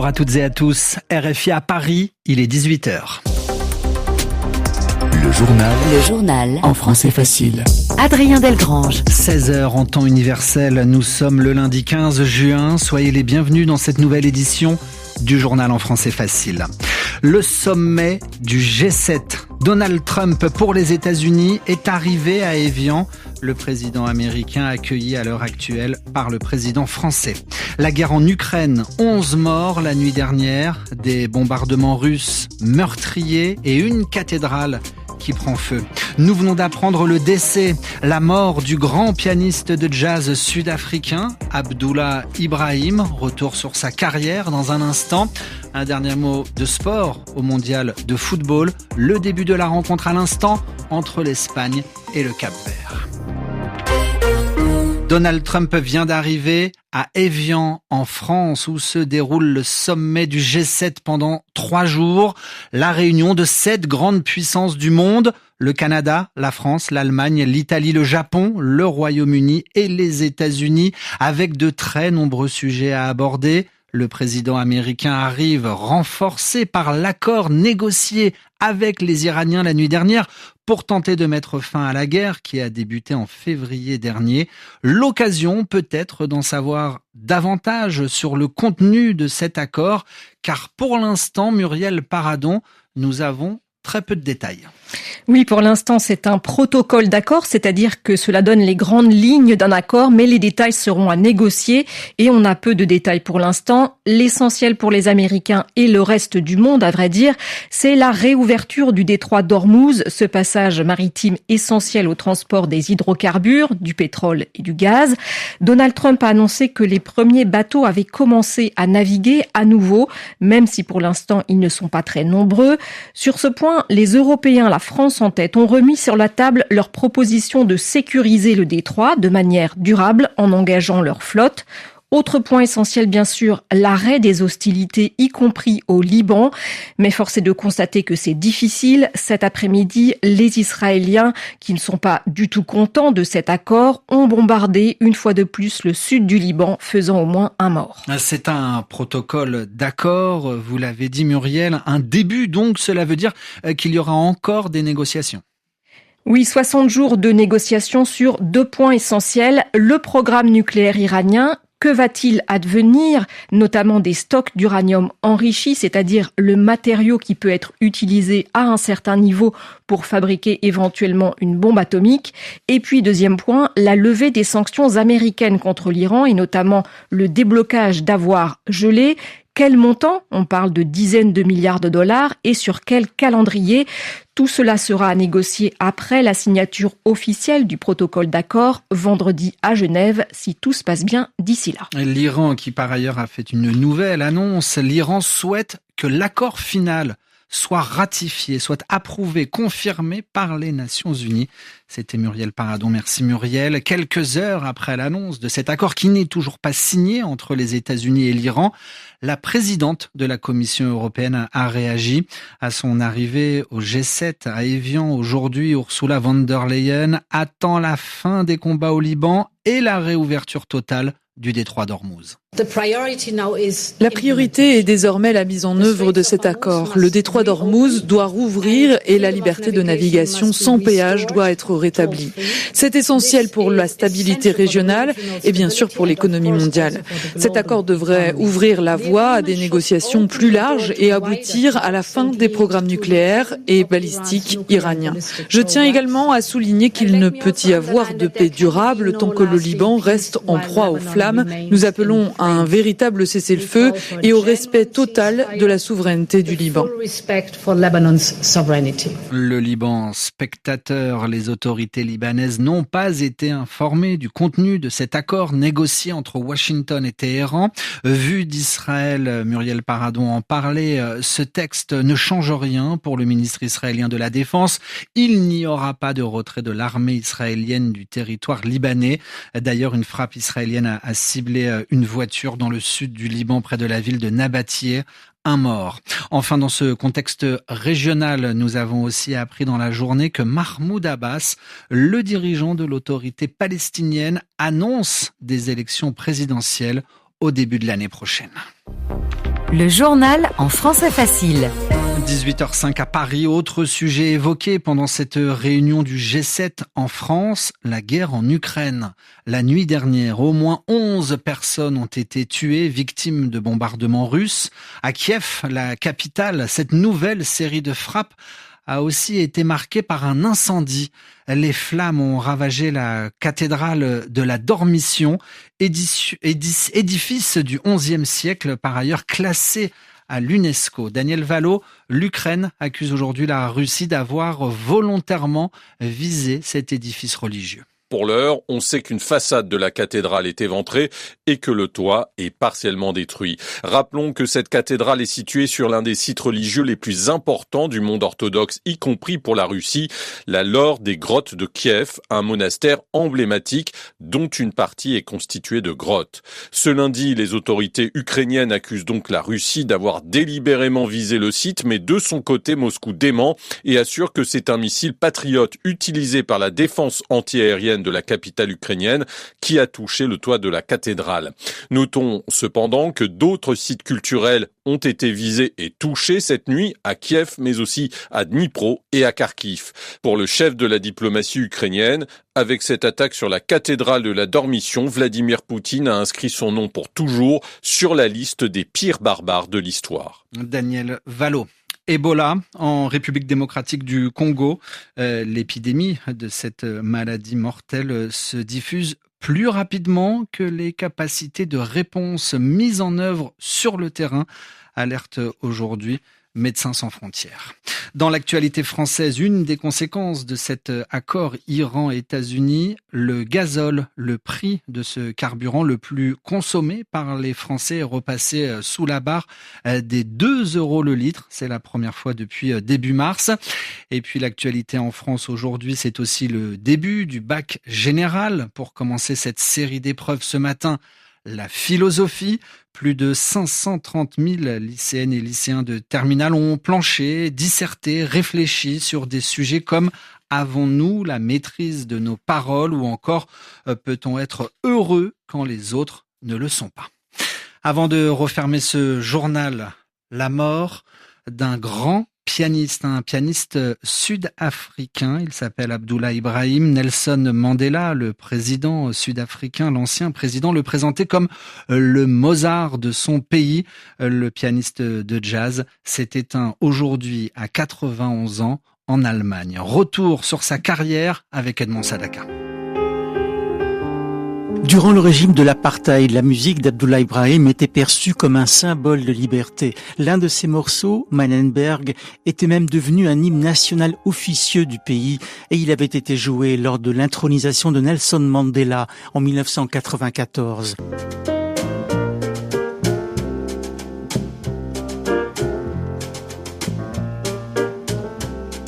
Bonjour à toutes et à tous. RFI à Paris, il est 18h. Le journal en français facile. Adrien Delgrange. 16h en temps universel, nous sommes le lundi 15 juin. Soyez les bienvenus dans cette nouvelle édition du journal en français facile. Le sommet du G7. Donald Trump pour les États-Unis est arrivé à Évian. Le président américain accueilli à l'heure actuelle par le président français. La guerre en Ukraine, 11 morts la nuit dernière, des bombardements russes meurtriers et une cathédrale qui prend feu. Nous venons d'apprendre le décès, la mort du grand pianiste de jazz sud-africain, Abdullah Ibrahim. Retour sur sa carrière dans un instant. Un dernier mot de sport au mondial de football. Le début de la rencontre à l'instant entre l'Espagne et le Cap-Vert. Donald Trump vient d'arriver à Évian, en France, où se déroule le sommet du G7 pendant 3 jours. La réunion de 7 grandes puissances du monde, le Canada, la France, l'Allemagne, l'Italie, le Japon, le Royaume-Uni et les États-Unis, avec de très nombreux sujets à aborder. Le président américain arrive renforcé par l'accord négocié avec les Iraniens la nuit dernière pour tenter de mettre fin à la guerre qui a débuté en février dernier. L'occasion peut-être d'en savoir davantage sur le contenu de cet accord, car pour l'instant, Muriel Paradon, nous avons très peu de détails. Oui, pour l'instant, c'est un protocole d'accord, c'est-à-dire que cela donne les grandes lignes d'un accord, mais les détails seront à négocier et on a peu de détails pour l'instant. L'essentiel pour les Américains et le reste du monde, à vrai dire, c'est la réouverture du détroit d'Ormuz, ce passage maritime essentiel au transport des hydrocarbures, du pétrole et du gaz. Donald Trump a annoncé que les premiers bateaux avaient commencé à naviguer à nouveau, même si pour l'instant ils ne sont pas très nombreux. Sur ce point, les Européens, la France en tête, ont remis sur la table leur proposition de sécuriser le détroit de manière durable en engageant leur flotte. Autre point essentiel, bien sûr, l'arrêt des hostilités, y compris au Liban. Mais force est de constater que c'est difficile. Cet après-midi, les Israéliens, qui ne sont pas du tout contents de cet accord, ont bombardé une fois de plus le sud du Liban, faisant au moins un mort. C'est un protocole d'accord, vous l'avez dit Muriel, un début donc, cela veut dire qu'il y aura encore des négociations. Oui, 60 jours de négociations sur 2 points essentiels. Le programme nucléaire iranien. Que va-t-il advenir, notamment des stocks d'uranium enrichi, c'est-à-dire le matériau qui peut être utilisé à un certain niveau pour fabriquer éventuellement une bombe atomique. Et puis, deuxième point, la levée des sanctions américaines contre l'Iran et notamment le déblocage d'avoirs gelés. Quel montant ? On parle de dizaines de milliards de dollars et sur quel calendrier ? Tout cela sera à négocier après la signature officielle du protocole d'accord vendredi à Genève, si tout se passe bien d'ici là. L'Iran, qui par ailleurs a fait une nouvelle annonce, l'Iran souhaite que l'accord final soit ratifié, soit approuvé, confirmé par les Nations Unies. C'était Muriel Paradon. Merci Muriel. Quelques heures après l'annonce de cet accord qui n'est toujours pas signé entre les États-Unis et l'Iran, la présidente de la Commission européenne a réagi à son arrivée au G7 à Évian. Aujourd'hui, Ursula von der Leyen attend la fin des combats au Liban et la réouverture totale du détroit d'Ormuz. La priorité est désormais la mise en œuvre de cet accord. Le détroit d'Ormuz doit rouvrir et la liberté de navigation sans péage doit être rétablie. C'est essentiel pour la stabilité régionale et bien sûr pour l'économie mondiale. Cet accord devrait ouvrir la voie à des négociations plus larges et aboutir à la fin des programmes nucléaires et balistiques iraniens. Je tiens également à souligner qu'il ne peut y avoir de paix durable tant que le Liban reste en proie aux flammes. Nous appelons à un véritable cessez-le-feu et au respect total de la souveraineté du Liban. Le Liban spectateur, les autorités libanaises n'ont pas été informées du contenu de cet accord négocié entre Washington et Téhéran. Vu d'Israël, Muriel Paradon en parlait, ce texte ne change rien pour le ministre israélien de la Défense. Il n'y aura pas de retrait de l'armée israélienne du territoire libanais. D'ailleurs, une frappe israélienne a ciblé une voiture dans le sud du Liban, près de la ville de Nabatie. Un mort. Enfin, dans ce contexte régional, nous avons aussi appris dans la journée que Mahmoud Abbas, le dirigeant de l'autorité palestinienne, annonce des élections présidentielles au début de l'année prochaine. Le journal en français facile. 18h05 à Paris, autre sujet évoqué pendant cette réunion du G7 en France, la guerre en Ukraine. La nuit dernière, au moins 11 personnes ont été tuées, victimes de bombardements russes. À Kiev, la capitale, cette nouvelle série de frappes a aussi été marquée par un incendie. Les flammes ont ravagé la cathédrale de la Dormition, édifice du XIe siècle, par ailleurs classé à l'UNESCO. Daniel Valo, l'Ukraine accuse aujourd'hui la Russie d'avoir volontairement visé cet édifice religieux. Pour l'heure, on sait qu'une façade de la cathédrale est éventrée et que le toit est partiellement détruit. Rappelons que cette cathédrale est située sur l'un des sites religieux les plus importants du monde orthodoxe, y compris pour la Russie, la Laure des grottes de Kiev, un monastère emblématique dont une partie est constituée de grottes. Ce lundi, les autorités ukrainiennes accusent donc la Russie d'avoir délibérément visé le site, mais de son côté, Moscou dément et assure que c'est un missile patriote utilisé par la défense antiaérienne de la capitale ukrainienne qui a touché le toit de la cathédrale. Notons cependant que d'autres sites culturels ont été visés et touchés cette nuit à Kiev, mais aussi à Dnipro et à Kharkiv. Pour le chef de la diplomatie ukrainienne, avec cette attaque sur la cathédrale de la Dormition, Vladimir Poutine a inscrit son nom pour toujours sur la liste des pires barbares de l'histoire. Daniel Valo. Ebola en République démocratique du Congo. L'épidémie de cette maladie mortelle se diffuse plus rapidement que les capacités de réponse mises en œuvre sur le terrain, alerte aujourd'hui Médecins sans frontières. Dans l'actualité française, une des conséquences de cet accord Iran-États-Unis, le gazole, le prix de ce carburant le plus consommé par les Français est repassé sous la barre des 2 € le litre. C'est la première fois depuis début mars. Et puis l'actualité en France aujourd'hui, c'est aussi le début du bac général. Pour commencer cette série d'épreuves ce matin, la philosophie. Plus de 530 000 lycéennes et lycéens de terminale ont planché, disserté, réfléchi sur des sujets comme « Avons-nous la maîtrise de nos paroles ?» ou encore « Peut-on être heureux quand les autres ne le sont pas ?» Avant de refermer ce journal, la mort d'un grand pianiste, un pianiste sud-africain. Il s'appelle Abdullah Ibrahim. Nelson Mandela, le président sud-africain, l'ancien président, le présentait comme le Mozart de son pays. Le pianiste de jazz s'est éteint aujourd'hui à 91 ans en Allemagne. Retour sur sa carrière avec Edmond Sadaka. Durant le régime de l'apartheid, la musique d'Abdullah Ibrahim était perçue comme un symbole de liberté. L'un de ses morceaux, Manenberg, était même devenu un hymne national officieux du pays et il avait été joué lors de l'intronisation de Nelson Mandela en 1994.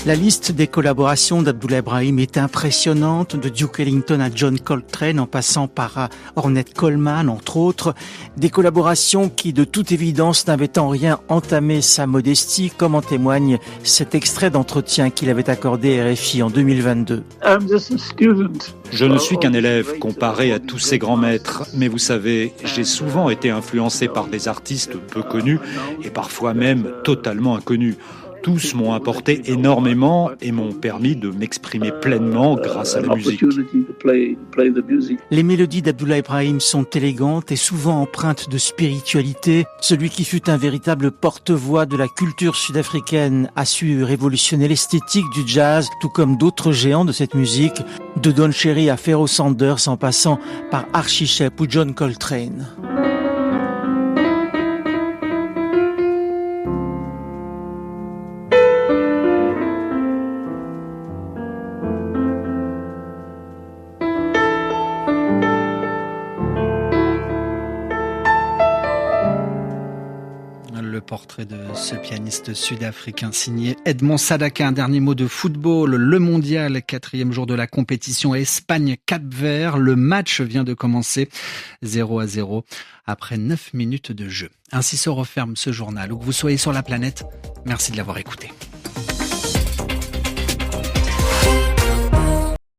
La liste des collaborations d'Abdullah Ibrahim est impressionnante, de Duke Ellington à John Coltrane en passant par Ornette Coleman, entre autres. Des collaborations qui, de toute évidence, n'avaient en rien entamé sa modestie, comme en témoigne cet extrait d'entretien qu'il avait accordé à RFI en 2022. Je ne suis qu'un élève comparé à tous ces grands maîtres, mais vous savez, j'ai souvent été influencé par des artistes peu connus et parfois même totalement inconnus. Tous m'ont apporté énormément et m'ont permis de m'exprimer pleinement grâce à la musique. Les mélodies d'Abdullah Ibrahim sont élégantes et souvent empreintes de spiritualité. Celui qui fut un véritable porte-voix de la culture sud-africaine a su révolutionner l'esthétique du jazz, tout comme d'autres géants de cette musique, de Don Cherry à Pharoah Sanders en passant par Archie Shepp ou John Coltrane. Le portrait de ce pianiste sud-africain signé Edmond Sadaka. Un dernier mot de football. Le mondial, 4e jour de la compétition, Espagne-Cap-Vert. Le match vient de commencer 0-0 après 9 minutes de jeu. Ainsi se referme ce journal. Où que vous soyez sur la planète, merci de l'avoir écouté.